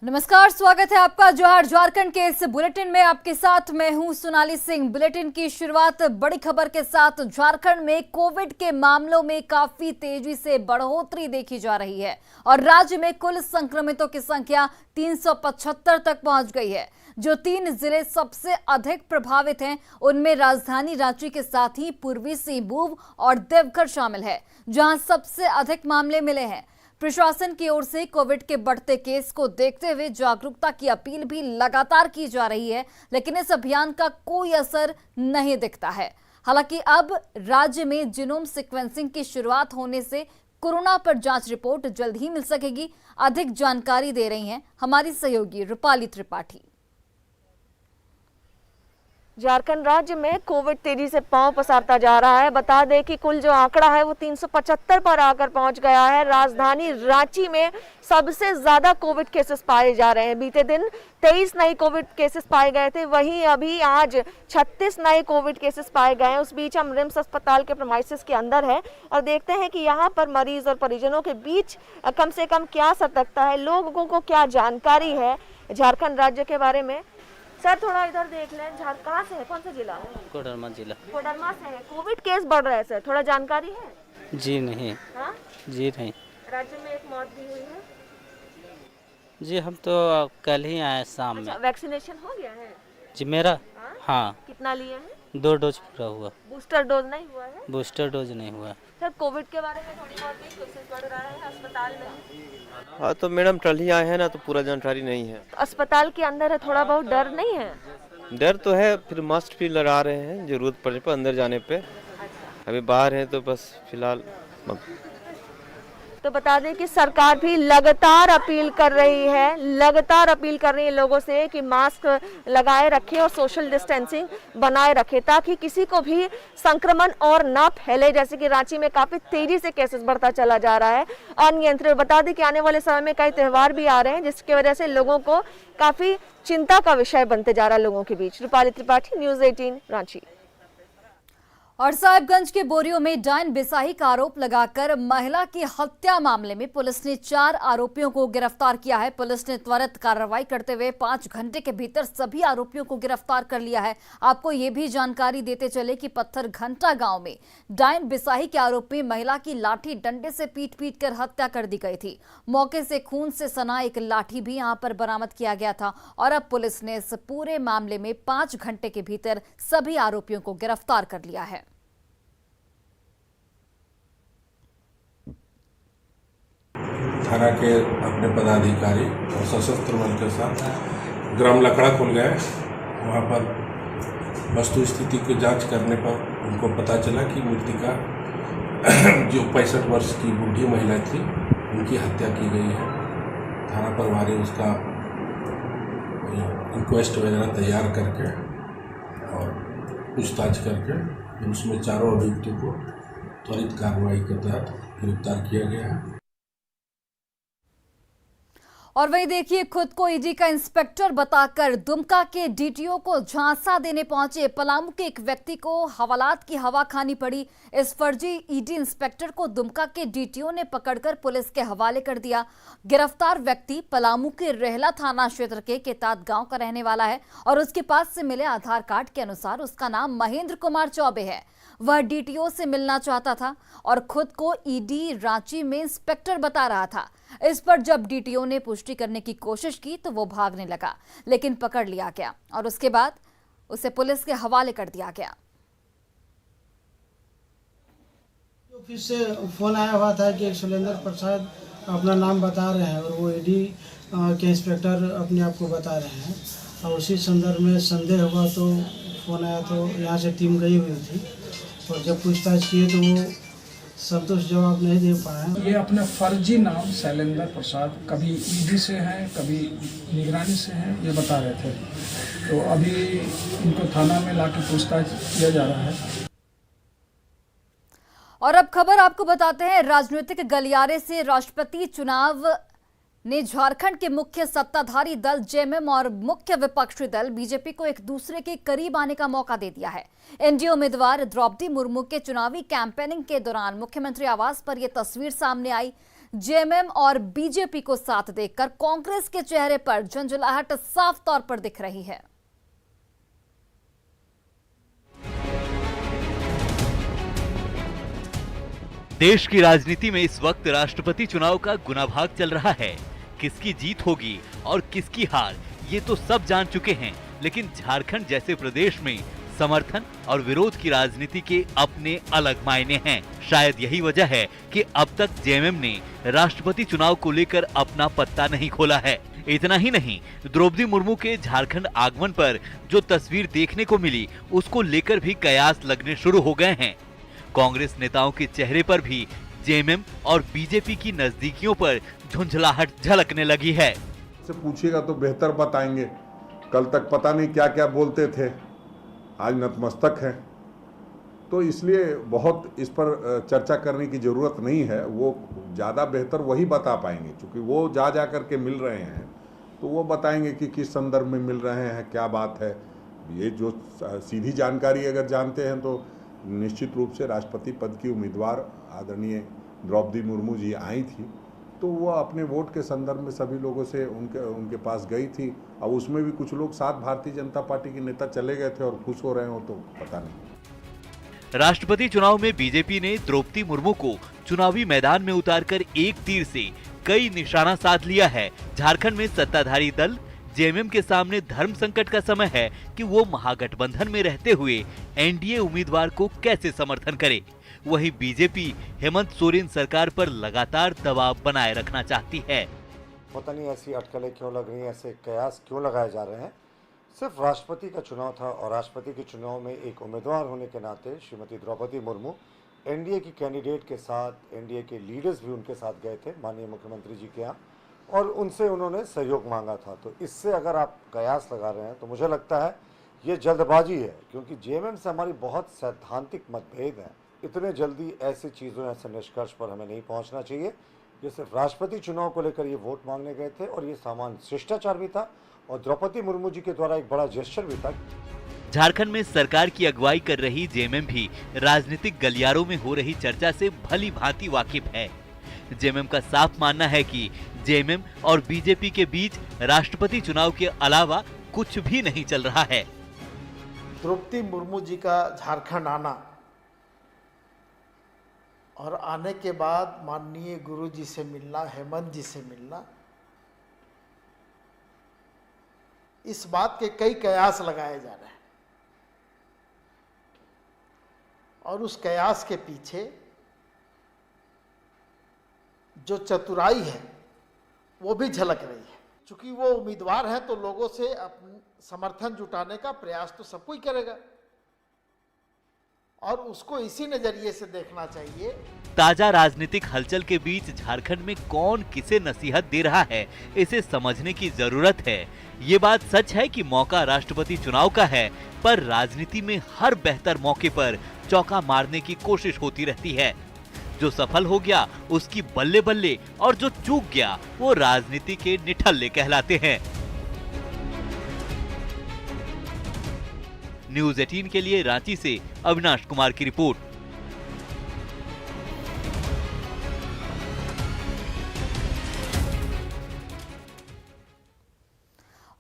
नमस्कार, स्वागत है आपका जोहार झारखंड के इस बुलेटिन में। आपके साथ मैं हूं सोनाली सिंह। बुलेटिन की शुरुआत बड़ी खबर के साथ। झारखंड में कोविड के मामलों में काफी तेजी से बढ़ोतरी देखी जा रही है और राज्य में कुल संक्रमितों की संख्या 375 तक पहुंच गई है। जो 3 जिले सबसे अधिक प्रभावित हैं उनमें राजधानी रांची के साथ ही पूर्वी सिंहभूम और देवघर शामिल है, जहां सबसे अधिक मामले मिले हैं। प्रशासन की ओर से कोविड के बढ़ते केस को देखते हुए जागरूकता की अपील भी लगातार की जा रही है, लेकिन इस अभियान का कोई असर नहीं दिखता है। हालांकि अब राज्य में जीनोम सीक्वेंसिंग की शुरुआत होने से कोरोना पर जांच रिपोर्ट जल्द ही मिल सकेगी। अधिक जानकारी दे रही हैं हमारी सहयोगी रूपाली त्रिपाठी। झारखंड राज्य में कोविड तेजी से पांव पसारता जा रहा है। बता दें कि कुल जो आंकड़ा है वो 375 पर आकर पहुंच गया है। राजधानी रांची में सबसे ज्यादा कोविड केसेस पाए जा रहे हैं। बीते दिन 23 नए कोविड केसेस पाए गए थे, वहीं अभी आज 36 नए कोविड केसेस पाए गए हैं। उस बीच हम रिम्स अस्पताल के प्रीमाइसेस के अंदर है और देखते हैं कि यहाँ पर मरीज और परिजनों के बीच कम से कम क्या सतर्कता है, लोगों को क्या जानकारी है झारखंड राज्य के बारे में। सर थोड़ा इधर देख लें। कहाँ से है, कौन सा जिला है? कोडरमा जिला। कोडरमा से है। कोविड केस बढ़ रहे हैं सर, थोड़ा जानकारी है? जी नहीं। हाँ? जी नहीं। राज्य में एक मौत भी हुई है। जी हम तो कल ही आए शाम में। वैक्सीनेशन हो गया है जी मेरा? हाँ। कितना लिए हैं? 2 डोज पूरा हुआ। बूस्टर डोज नहीं हुआ है? बूस्टर डोज नहीं हुआ। सर कोविड के बारे में थोड़ी बहुत भी केसेस बढ़ रहा है अस्पताल में? हाँ तो मैडम कल ही आए हैं ना, तो पूरा जानकारी नहीं है। अस्पताल के अंदर है, थोड़ा बहुत डर नहीं है? डर तो है, फिर मास्क भी लगा रहे हैं जरूरत पड़ने पर अंदर जाने पे। अभी बाहर हैं तो बस फिलहाल। तो बता दें कि सरकार भी लगातार अपील कर रही है लोगों से कि मास्क लगाए रखें और सोशल डिस्टेंसिंग बनाए रखें, ताकि किसी को भी संक्रमण और ना फैले। जैसे कि रांची में काफी तेजी से केसेस बढ़ता चला जा रहा है अनियंत्रित। बता दें कि आने वाले समय में कई त्योहार भी आ रहे हैं, जिसकी वजह से लोगों को काफी चिंता का विषय बनते जा रहा है लोगों के बीच। रूपाली त्रिपाठी, न्यूज़ 18 रांची। और साहिबगंज के बोरियो में डायन बिसाही का आरोप लगाकर महिला की हत्या मामले में पुलिस ने 4 आरोपियों को गिरफ्तार किया है। पुलिस ने त्वरित कार्रवाई करते हुए 5 घंटे के भीतर सभी आरोपियों को गिरफ्तार कर लिया है। आपको ये भी जानकारी देते चले कि पत्थर घंटा गांव में डायन बिसाही के आरोप में महिला की लाठी डंडे से पीट कर हत्या कर दी गई थी। मौके से खून से सना एक लाठी भी यहां पर बरामद किया गया था और अब पुलिस ने इस पूरे मामले में 5 घंटे के भीतर सभी आरोपियों को गिरफ्तार कर लिया है। थाना के अपने पदाधिकारी और सशस्त्र बल के साथ ग्राम लकड़ा खुल गए। वहाँ पर वस्तु स्थिति की जांच करने पर उनको पता चला कि मृतिका जो 65 वर्ष की बूढ़ी महिला थी, उनकी हत्या की गई है। थाना प्रभारी उसका इंक्वेस्ट वगैरह तैयार करके और पूछताछ करके उसमें 4 अभियुक्तों को त्वरित कार्रवाई के तहत गिरफ्तार किया गया है। और वहीं देखिए, खुद को ईडी का इंस्पेक्टर बताकर दुमका के डीटीओ को झांसा देने पहुंचे पलामू के एक व्यक्ति को हवालात की हवा खानी पड़ी। इस फर्जी ईडी इंस्पेक्टर को दुमका के डीटीओ ने पकड़कर पुलिस के हवाले कर दिया। गिरफ्तार व्यक्ति पलामू के रेहला थाना क्षेत्र के केतात गांव का रहने वाला है और उसके पास से मिले आधार कार्ड के अनुसार उसका नाम महेंद्र कुमार चौबे है। वह डीटीओ से मिलना चाहता था और खुद को ईडी रांची में इंस्पेक्टर बता रहा था। इस पर जब डीटीओ ने पुष्टि करने की कोशिश की तो वो भागने लगा, लेकिन पकड़ लिया गया और उसके बाद उसे पुलिस के हवाले कर दिया गया। ऑफिस से फोन आया हुआ था कि शैलेंद्र प्रसाद अपना नाम बता रहे हैं और वो ईडी के इंस्पेक्टर अपने आप को बता रहे हैं। और उसी संदर्भ में संदेह हुआ तो फोन आया, तो यहाँ से टीम गई हुई थी और जब पूछताछ किए तो वो संतोष जवाब नहीं दे पाए। ये अपना फर्जी नाम शैलेंद्र प्रसाद कभी ईडी से है, कभी निगरानी से है, ये बता रहे थे। तो अभी इनको थाना में लाके पूछताछ किया जा रहा है। और अब खबर आपको बताते हैं, राजनीतिक गलियारे से राष्ट्रपति चुनाव ने झारखंड के मुख्य सत्ताधारी दल जेएमएम और मुख्य विपक्षी दल बीजेपी को एक दूसरे के करीब आने का मौका दे दिया है। एनडीए उम्मीदवार द्रौपदी मुर्मू के चुनावी कैंपेनिंग के दौरान मुख्यमंत्री आवास पर यह तस्वीर सामने आई, जेएमएम और बीजेपी को साथ देखकर कांग्रेस के चेहरे पर झंझलाहट साफ तौर पर दिख रही है। देश की राजनीति में इस वक्त राष्ट्रपति चुनाव का गुनाभाग चल रहा है। किसकी जीत होगी और किसकी हार, ये तो सब जान चुके हैं, लेकिन झारखंड जैसे प्रदेश में समर्थन और विरोध की राजनीति के अपने अलग मायने हैं। शायद यही वजह है कि अब तक जेएमएम ने राष्ट्रपति चुनाव को लेकर अपना पत्ता नहीं खोला है। इतना ही नहीं, द्रौपदी मुर्मू के झारखंड आगमन पर जो तस्वीर देखने को मिली, उसको लेकर भी कयास लगने शुरू हो गए हैं। कांग्रेस नेताओं के चेहरे पर भी जेएमएम और बीजेपी की नजदीकियों पर झुंझलाहट झलकने लगी है। से पूछिएगा तो बेहतर बताएंगे। कल तक पता नहीं क्या क्या बोलते थे, आज नतमस्तक है। तो इसलिए बहुत इस पर चर्चा करने की जरूरत नहीं है। वो ज़्यादा बेहतर वही बता पाएंगे, क्योंकि वो जा करके मिल रहे हैं, तो वो बताएंगे कि किस संदर्भ में मिल रहे हैं, क्या बात है। ये जो सीधी जानकारी अगर जानते हैं तो निश्चित रूप से राष्ट्रपति पद की उम्मीदवार आदरणीय द्रौपदी मुर्मू जी आई थी, तो वो अपने वोट के संदर्भ में सभी लोगों से उनके पास गई थी। अब उसमें भी कुछ लोग साथ भारतीय जनता पार्टी के नेता चले गए थे और खुश हो रहे हो तो पता नहीं। राष्ट्रपति चुनाव में बीजेपी ने द्रौपदी मुर्मू को चुनावी मैदान में उतारकर एक तीर से कई निशाना साध लिया है। झारखंड में सत्ताधारी दल जेएमएम के सामने धर्म संकट का समय है कि वो महागठबंधन में रहते हुए एनडीए उम्मीदवार को कैसे समर्थन करे। वहीं बीजेपी हेमंत सोरेन सरकार पर लगातार दबाव बनाए रखना चाहती है। पता नहीं ऐसी अटकलें क्यों लग रही हैं, ऐसे कयास क्यों लगाए जा रहे हैं। सिर्फ राष्ट्रपति का चुनाव था और राष्ट्रपति के चुनाव में एक उम्मीदवार होने के नाते श्रीमती द्रौपदी मुर्मू एनडीए की कैंडिडेट के साथ, एनडीए के लीडर्स भी उनके साथ गए थे माननीय मुख्यमंत्री जी के यहाँ, और उनसे उन्होंने सहयोग मांगा था। तो इससे अगर आप कयास लगा रहे हैं तो मुझे लगता है ये जल्दबाजी है, क्योंकि जेएमएम से हमारी बहुत सैद्धांतिक मतभेद हैं। इतने जल्दी ऐसी चीज़ों, ऐसे निष्कर्ष पर हमें नहीं पहुंचना चाहिए। ये सिर्फ राष्ट्रपति चुनाव को लेकर ये वोट मांगने गए थे और ये सामान्य शिष्टाचार भी था और द्रौपदी मुर्मू जी के द्वारा एक बड़ा जेस्चर भी था। झारखंड में सरकार की अगुवाई कर रही जेएमएम भी राजनीतिक गलियारों में हो रही चर्चा से भली भांति वाकिफ है। जेएमएम का साफ मानना है कि जेएमएम और बीजेपी के बीच राष्ट्रपति चुनाव के अलावा कुछ भी नहीं चल रहा है। द्रौपदी मुर्मू जी का झारखंड आना और आने के बाद माननीय गुरु जी से मिलना, हेमंत जी से मिलना, इस बात के कई कयास लगाए जा रहे हैं और उस कयास के पीछे जो चतुराई है वो भी झलक रही है। चूंकि वो उम्मीदवार है तो लोगों से समर्थन जुटाने का प्रयास तो सब कोई करेगा और उसको इसी नजरिए से देखना चाहिए। ताजा राजनीतिक हलचल के बीच झारखंड में कौन किसे नसीहत दे रहा है, इसे समझने की जरूरत है। ये बात सच है कि मौका राष्ट्रपति चुनाव का है, पर राजनीति में हर बेहतर मौके पर चौका मारने की कोशिश होती रहती है। जो सफल हो गया उसकी बल्ले बल्ले और जो चूक गया वो राजनीति के निठल्ले कहलाते हैं। न्यूज़ 18 के लिए रांची से अविनाश कुमार की रिपोर्ट।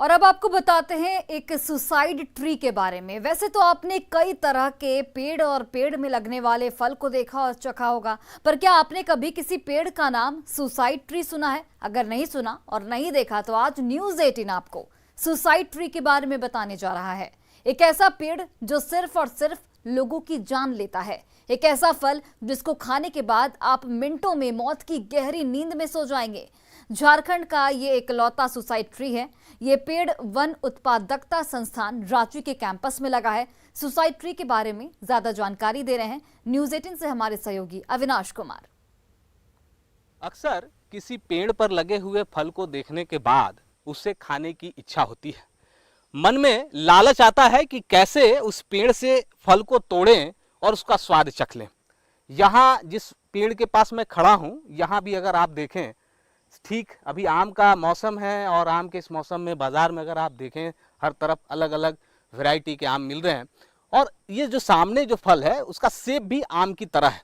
और अब आपको बताते हैं एक सुसाइड ट्री के बारे में। वैसे तो आपने कई तरह के पेड़ और पेड़ में लगने वाले फल को देखा और चखा होगा, पर क्या आपने कभी किसी पेड़ का नाम सुसाइड ट्री सुना है? अगर नहीं सुना और नहीं देखा तो आज न्यूज़ 18 आपको सुसाइड ट्री के बारे में बताने जा रहा है। एक ऐसा पेड़ जो सिर्फ और सिर्फ लोगों की जान लेता है, एक ऐसा फल जिसको खाने के बाद आप मिनटों में मौत की गहरी नींद में सो जाएंगे। झारखंड का ये इकलौता सुसाइड ट्री है। ये पेड़ वन उत्पादकता संस्थान रांची के कैंपस में लगा है। सुसाइड ट्री के बारे में ज्यादा जानकारी दे रहे हैं न्यूज़ 18 से हमारे सहयोगी अविनाश कुमार। अक्सर किसी पेड़ पर लगे हुए फल को देखने के बाद उसे खाने की इच्छा होती है। मन में लालच आता है कि कैसे उस पेड़ से फल को तोड़ें और उसका स्वाद चख लें। यहाँ जिस पेड़ के पास मैं खड़ा हूँ, यहाँ भी अगर आप देखें, ठीक अभी आम का मौसम है और आम के इस मौसम में बाजार में अगर आप देखें हर तरफ अलग अलग वैरायटी के आम मिल रहे हैं और ये जो सामने जो फल है उसका सेब भी आम की तरह है,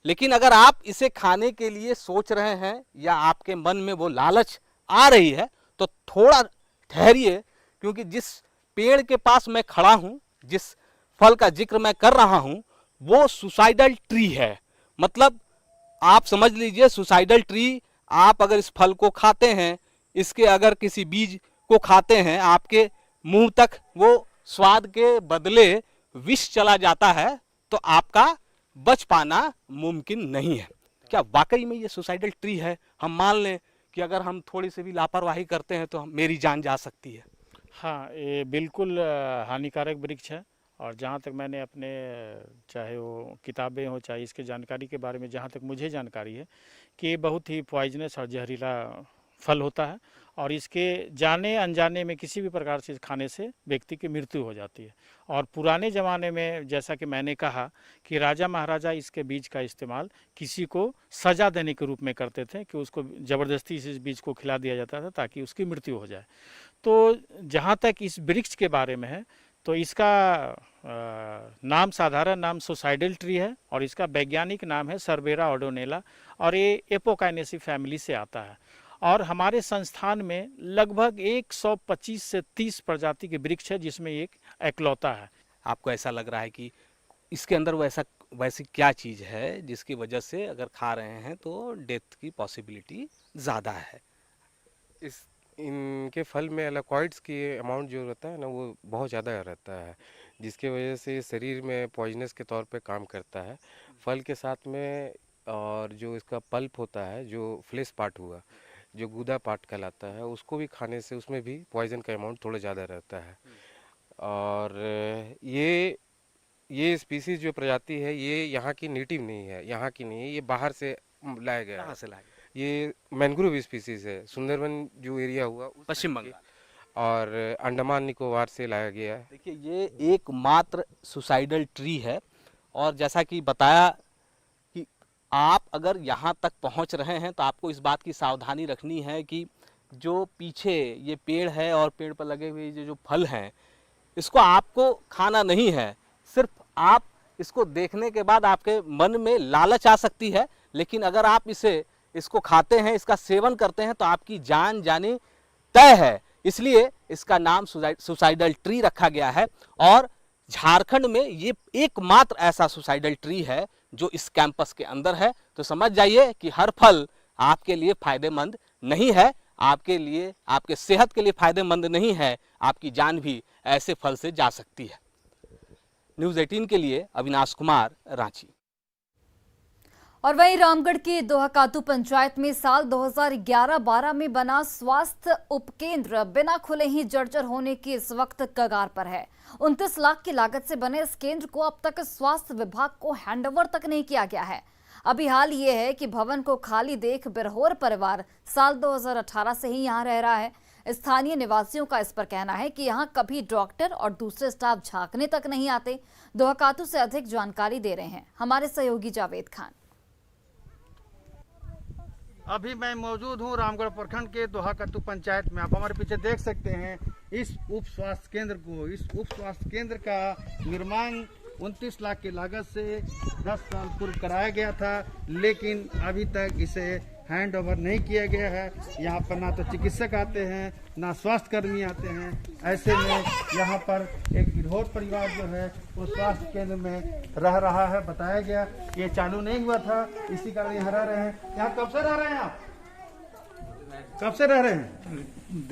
लेकिन अगर आप इसे खाने के लिए सोच रहे हैं या आपके मन में वो लालच आ रही है तो थोड़ा ठहरिए, क्योंकि जिस पेड़ के पास मैं खड़ा हूं, जिस फल का जिक्र मैं कर रहा हूं, वो सुसाइडल ट्री है। मतलब आप समझ लीजिए, सुसाइडल ट्री, आप अगर इस फल को खाते हैं, इसके अगर किसी बीज को खाते हैं, आपके मुंह तक वो स्वाद के बदले विष चला जाता है, तो आपका बच पाना मुमकिन नहीं है। क्या वाकई में ये सुसाइडल ट्री है? हम मान लें कि अगर हम थोड़ी सी भी लापरवाही करते हैं तो मेरी जान जा सकती है। हाँ, ये बिल्कुल हानिकारक वृक्ष है। और जहाँ तक मैंने अपने, चाहे वो किताबें हो चाहे इसके जानकारी के बारे में जहाँ तक मुझे जानकारी है कि ये बहुत ही पॉइजनस और जहरीला फल होता है और इसके जाने अनजाने में किसी भी प्रकार से खाने से व्यक्ति की मृत्यु हो जाती है। और पुराने ज़माने में, जैसा कि मैंने कहा, कि राजा महाराजा इसके बीज का इस्तेमाल किसी को सज़ा देने के रूप में करते थे, कि उसको ज़बरदस्ती इस बीज को खिला दिया जाता था ताकि उसकी मृत्यु हो जाए। तो जहाँ तक इस वृक्ष के बारे में है, तो इसका नाम, साधारण नाम सुसाइडल ट्री है और इसका वैज्ञानिक नाम है सर्बेरा ओडोनेला और ये एपोकाइनेसी फैमिली से आता है। और हमारे संस्थान में लगभग 125 से 30 प्रजाति के वृक्ष है, जिसमें एक एकलौता है। आपको ऐसा लग रहा है कि इसके अंदर वैसी क्या चीज़ है जिसकी वजह से अगर खा रहे हैं तो डेथ की पॉसिबिलिटी ज़्यादा है? इनके फल में एलाकॉइड्स की अमाउंट जो रहता है ना, वो बहुत ज़्यादा रहता है, जिसके वजह से शरीर में पॉइजनस के तौर पे काम करता है। फल के साथ में और जो इसका पल्प होता है, जो फ्लेश पार्ट हुआ, जो गूदा पार्ट कहलाता है, उसको भी खाने से उसमें भी पॉइजन का अमाउंट थोड़ा ज़्यादा रहता है। और ये स्पीसीज जो प्रजाति है, ये यहाँ की नेटिव नहीं है, यहाँ की नहीं है, ये बाहर से लाया गया है। कहाँ से लाया? ये मैंग्रोव स्पीसीज है, सुंदरवन जो एरिया हुआ पश्चिम बंगाल और अंडमान निकोबार से लाया गया है। देखिए, ये एकमात्र सुसाइडल ट्री है और जैसा कि बताया कि आप अगर यहाँ तक पहुँच रहे हैं तो आपको इस बात की सावधानी रखनी है कि जो पीछे ये पेड़ है और पेड़ पर लगे हुए जो फल हैं, इसको आपको खाना नहीं है। सिर्फ आप इसको देखने के बाद आपके मन में लालच आ सकती है, लेकिन अगर आप इसको खाते हैं, इसका सेवन करते हैं, तो आपकी जान जानी तय है। इसलिए इसका नाम सुसाइडल ट्री रखा गया है और झारखंड में ये एकमात्र ऐसा सुसाइडल ट्री है जो इस कैंपस के अंदर है। तो समझ जाइए कि हर फल आपके लिए फायदेमंद नहीं है, आपके लिए, आपके सेहत के लिए फायदेमंद नहीं है, आपकी जान भी ऐसे फल से जा सकती है। न्यूज़ 18 के लिए अविनाश कुमार, रांची। और वहीं रामगढ़ की दोहकातू पंचायत में साल 2011-12 में बना स्वास्थ्य उपकेंद्र बिना खुले ही जर्जर होने की इस वक्त कगार पर है। 29 लाख की लागत से बने इस केंद्र को अब तक स्वास्थ्य विभाग को हैंडओवर तक नहीं किया गया है। अभी हाल ये है कि भवन को खाली देख बिरहोर परिवार साल 2018 से ही यहाँ रह रहा है। स्थानीय निवासियों का इस पर कहना है कि यहाँ कभी डॉक्टर और दूसरे स्टाफ झांकने तक नहीं आते। दोहकातू से अधिक जानकारी दे रहे हैं हमारे सहयोगी जावेद खान। अभी मैं मौजूद हूँ रामगढ़ प्रखंड के दोहकातू पंचायत में। आप हमारे पीछे देख सकते हैं इस उप स्वास्थ्य केंद्र को। इस उप स्वास्थ्य केंद्र का निर्माण 29 लाख की लागत से 10 साल पूर्व कराया गया था, लेकिन अभी तक इसे हैंड ओवर नहीं किया गया है। यहाँ पर ना तो चिकित्सक आते हैं, ना स्वास्थ्य कर्मी आते हैं। ऐसे में यहाँ पर एक बिरहोर परिवार जो है वो स्वास्थ्य केंद्र में रह रहा है। बताया गया ये चालू नहीं हुआ था, इसी कारण यहाँ रह रहे हैं। यहाँ कब से रह रहे हैं आप? कब से रह रहे हैं?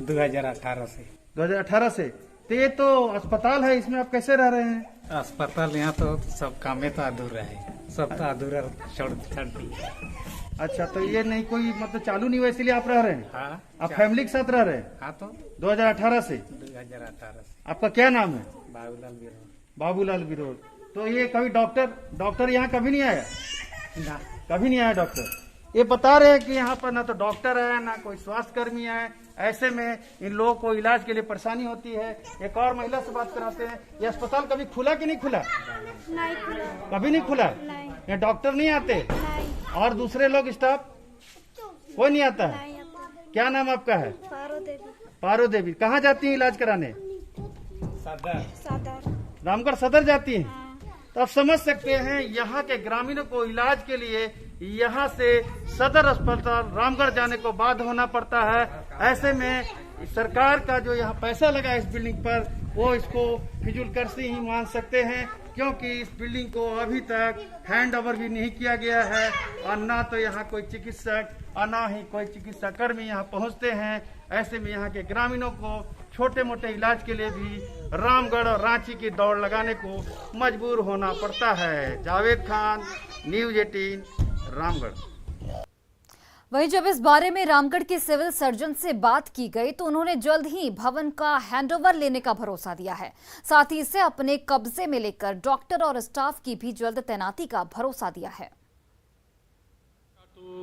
2018 से। 2018 से। तो ये तो अस्पताल है, इसमें आप कैसे रह रहे हैं? अस्पताल यहाँ तो सब काम तो अधूरा है, सब तो अधूरा छोड़ दी। अच्छा, तो ये नहीं कोई मतलब चालू नहीं हुआ इसलिए आप रह रहे हैं? हाँ। आप फैमिली के साथ रह रहे हैं? हाँ। तो 2018 से। 2018 से। आपका क्या नाम है? बाबूलाल बिरोल। बाबूलाल बिरोल। तो ये कभी डॉक्टर यहाँ कभी नहीं आया? ना, कभी नहीं आया डॉक्टर। ये बता रहे हैं कि यहाँ पर ना तो डॉक्टर है, ना कोई स्वास्थ्य कर्मी है। ऐसे में इन लोगों को इलाज के लिए परेशानी होती है। एक और महिला से बात कराते हैं। ये अस्पताल कभी खुला कि नहीं खुला? नहीं खुला। कभी नहीं खुला? ये डॉक्टर नहीं आते? नहीं। और दूसरे लोग स्टाफ कोई नहीं आता है? क्या नाम आपका है? पारो देवी। पारो देवी। कहाँ जाती है इलाज कराने? सदर। सदर। रामगढ़ सदर जाती है। तो आप समझ सकते हैं यहाँ के ग्रामीणों को इलाज के लिए यहाँ से सदर अस्पताल रामगढ़ जाने को बाध्य होना पड़ता है। ऐसे में सरकार का जो यहाँ पैसा लगा इस बिल्डिंग पर, वो इसको फिजूलखर्ची ही मान सकते हैं, क्योंकि इस बिल्डिंग को अभी तक हैंड ओवर भी नहीं किया गया है और ना तो यहाँ कोई चिकित्सक और ना ही कोई चिकित्सा कर्मी यहाँ पहुँचते हैं। ऐसे में यहाँ के ग्रामीणों को छोटे मोटे इलाज के लिए भी रामगढ़ और रांची की दौड़ लगाने को मजबूर होना पड़ता है। जावेद खान, न्यूज़ 18, रामगढ़। वहीं जब इस बारे में रामगढ़ के सिविल सर्जन से बात की गई तो उन्होंने जल्द ही भवन का हैंडओवर लेने का भरोसा दिया है। साथ ही इसे अपने कब्जे में लेकर डॉक्टर और स्टाफ की भी जल्द तैनाती का भरोसा दिया है।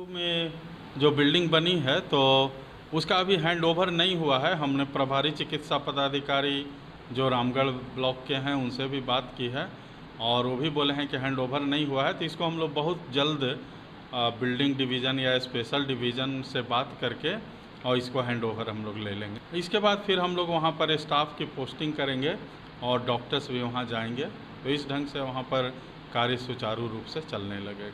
में जो बिल्डिंग बनी है तो उसका अभी हैंडओवर नहीं हुआ है। हमने प्रभारी चिकित्सा पदाधिकारी जो रामगढ़ ब्लॉक के हैं उनसे भी बात की है और वो भी बोले हैं कि हैंडओवर नहीं हुआ है, तो इसको हम लोग बहुत जल्द बिल्डिंग डिवीज़न या स्पेशल डिवीज़न से बात करके और इसको हैंडओवर हम लोग ले लेंगे। इसके बाद फिर हम लोग वहाँ पर स्टाफ की पोस्टिंग करेंगे और डॉक्टर्स भी वहाँ जाएंगे, तो इस ढंग से वहाँ पर कार्य सुचारू रूप से चलने लगेगा।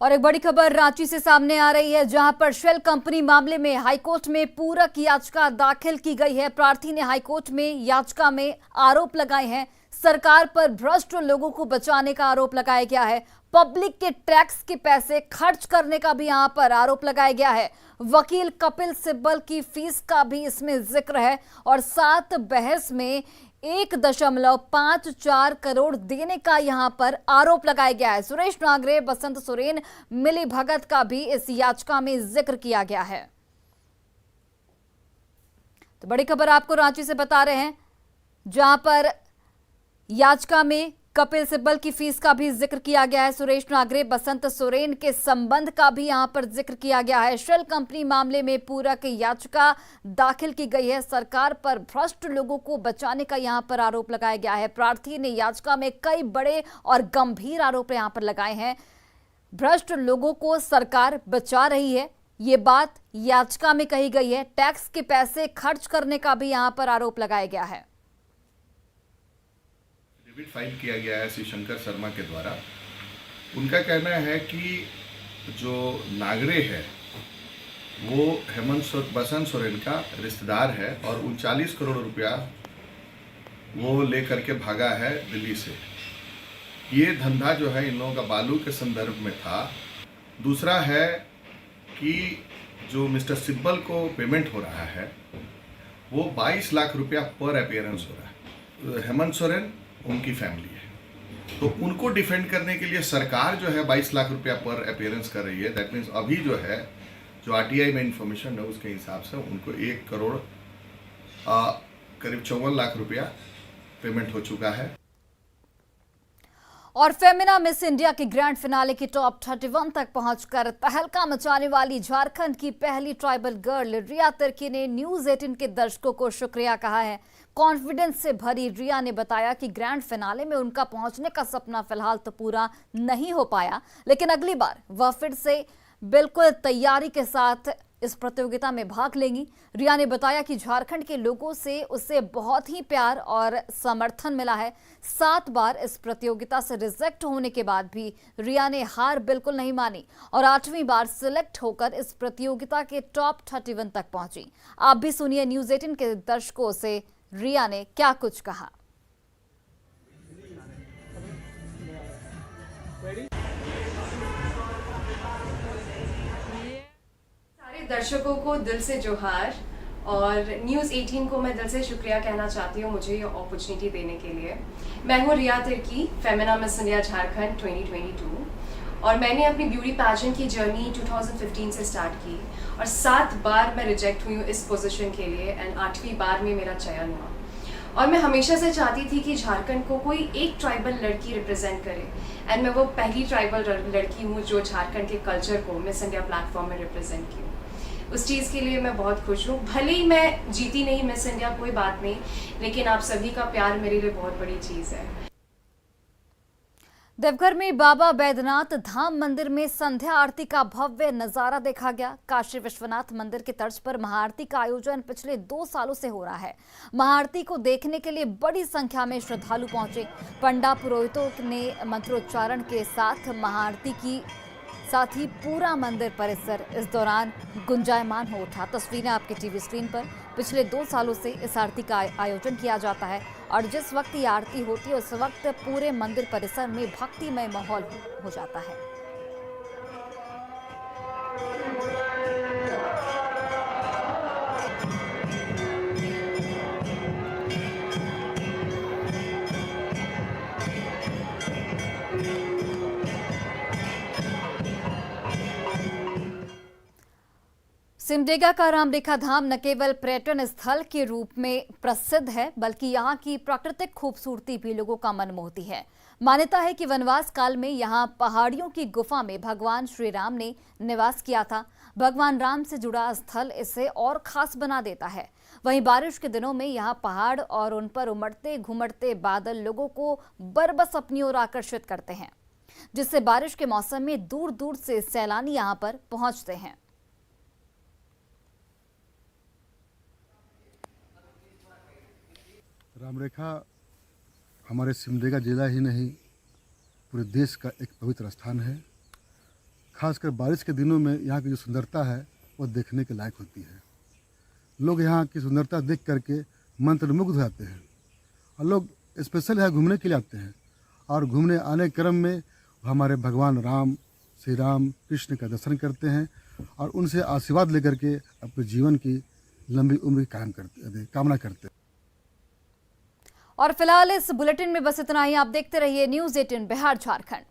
और एक बड़ी खबर रांची से सामने आ रही है, जहां पर शेल कंपनी मामले में हाईकोर्ट में पूरक याचिका दाखिल की गई है। प्रार्थी ने हाईकोर्ट में याचिका में आरोप लगाए हैं, सरकार पर भ्रष्ट लोगों को बचाने का आरोप लगाया गया है, पब्लिक के टैक्स के पैसे खर्च करने का भी यहां पर आरोप लगाया गया है। वकील कपिल सिब्बल की फीस का भी इसमें जिक्र है और साथ बहस में 1.54 करोड़ देने का यहां पर आरोप लगाया गया है। सुरेश नागरे, बसंत सोरेन, मिली भगत का भी इस याचिका में जिक्र किया गया है। तो बड़ी खबर आपको रांची से बता रहे हैं, जहां पर याचिका में कपिल सिब्बल की फीस का भी जिक्र किया गया है। सुरेश नागरे, बसंत सोरेन के संबंध का भी यहां पर जिक्र किया गया है। शेल कंपनी मामले में पूरक याचिका दाखिल की गई है, सरकार पर भ्रष्ट लोगों को बचाने का यहां पर आरोप लगाया गया है। प्रार्थी ने याचिका में कई बड़े और गंभीर आरोप यहां पर लगाए हैं। भ्रष्ट लोगों को सरकार बचा रही है, ये बात याचिका में कही गई है। टैक्स के पैसे खर्च करने का भी यहां पर आरोप लगाया गया है। फाइल किया गया है श्री शंकर शर्मा के द्वारा। उनका कहना है कि जो नागरे है वो बसंत सोरेन का रिश्तेदार है और 39 करोड़ रुपया वो लेकर के भागा है दिल्ली से। ये धंधा जो है इन लोगों का बालू के संदर्भ में था। दूसरा है कि जो मिस्टर सिब्बल को पेमेंट हो रहा है वो 22 लाख रुपया पर अपीयरेंस हो रहा है। हेमंत सोरेन उनकी फैमिली है, तो उनको डिफेंड करने के लिए सरकार जो है 22 लाख रुपया पर अपीयरेंस कर रही है। दैट मीन्स अभी जो है जो आरटीआई में इंफॉर्मेशन है उसके हिसाब से उनको 1 करोड़ करीब 54 लाख रुपया पेमेंट हो चुका है। और फेमिना मिस इंडिया के ग्रैंड फिनाले की टॉप 31 तक पहुंचकर तहलका मचाने वाली झारखंड की पहली ट्राइबल गर्ल रिया तिर्की ने न्यूज़ 18 के दर्शकों को शुक्रिया कहा है। कॉन्फिडेंस से भरी रिया ने बताया कि ग्रैंड फिनाले में उनका पहुंचने का सपना फिलहाल तो पूरा नहीं हो पाया, लेकिन अगली बार वह फिर से बिल्कुल तैयारी के साथ इस प्रतियोगिता में भाग लेंगी। रिया ने बताया कि झारखंड के लोगों से उसे बहुत ही प्यार और समर्थन मिला है। 7 बार इस प्रतियोगिता से रिजेक्ट होने के बाद भी रिया ने हार बिल्कुल नहीं मानी और 8वीं बार सिलेक्ट होकर इस प्रतियोगिता के टॉप 31 तक पहुंची। आप भी सुनिए न्यूज़ 18 के दर्शकों से रिया ने क्या कुछ कहा। दर्शकों को दिल से जोहार और न्यूज़ 18 को मैं दिल से शुक्रिया कहना चाहती हूँ मुझे ये अपॉर्चुनिटी देने के लिए। मैं हूँ रिया तिर्की, फेमिना मिस इंडिया झारखंड 2022 और मैंने अपनी ब्यूटी पैजेंट की जर्नी 2015 से स्टार्ट की और 7 बार मैं रिजेक्ट हुई हूँ इस पोजीशन के लिए एंड 8वीं बार में मेरा चयन हुआ। और मैं हमेशा से चाहती थी कि झारखंड को कोई एक ट्राइबल लड़की रिप्रेजेंट करे एंड मैं वो पहली ट्राइबल लड़की हूँ जो झारखंड के कल्चर को मिस इंडिया प्लेटफॉर्म में रिप्रेजेंट की। उस चीज़ के लिए मैं बहुत खुश हूँ। भले ही मैं जीती नहीं मिस इंडिया, कोई बात नहीं, लेकिन आप सभी का प्यार मेरे लिए बहुत बड़ी चीज़ है। देवघर में बाबा बैद्यनाथ धाम मंदिर में संध्या आरती का भव्य नजारा देखा गया। काशी विश्वनाथ मंदिर की तर्ज पर महाआरती का आयोजन पिछले 2 सालों से हो रहा है। महाआरती को देखने के लिए बड़ी संख्या में श्रद्धालु पहुंचे। पंडा पुरोहितों ने मंत्रोच्चारण के साथ महाआरती की, साथ ही पूरा मंदिर परिसर इस दौरान गुंजायमान हो उठा। तस्वीरें आपके टीवी स्क्रीन पर। पिछले 2 सालों से इस आरती का आयोजन किया जाता है और जिस वक्त ये आरती होती है उस वक्त पूरे मंदिर परिसर में भक्तिमय माहौल हो जाता है। सिमडेगा का रामरेखा धाम न केवल पर्यटन स्थल के रूप में प्रसिद्ध है बल्कि यहाँ की प्राकृतिक खूबसूरती भी लोगों का मन मोहती है। मान्यता है कि वनवास काल में यहाँ पहाड़ियों की गुफा में भगवान श्री राम ने निवास किया था। भगवान राम से जुड़ा स्थल इसे और खास बना देता है। वहीं बारिश के दिनों में यहाँ पहाड़ और उन पर उमड़ते घुमड़ते बादल लोगों को बरबस अपनी ओर आकर्षित करते हैं, जिससे बारिश के मौसम में दूर दूर से सैलानी यहाँ पर पहुंचते हैं। रामरेखा हमारे सिमडेगा जिला ही नहीं पूरे देश का एक पवित्र स्थान है। खासकर बारिश के दिनों में यहाँ की जो सुंदरता है वो देखने के लायक होती है। लोग यहाँ की सुंदरता देख करके मंत्रमुग्ध हो जाते हैं और लोग स्पेशल यहाँ घूमने के लिए आते हैं और घूमने आने क्रम में हमारे भगवान राम, श्री राम कृष्ण का दर्शन करते हैं और उनसे आशीर्वाद लेकर के अपने जीवन की लंबी उम्र की कामना करते हैं। और फिलहाल इस बुलेटिन में बस इतना ही। आप देखते रहिए न्यूज़ 18 बिहार झारखंड।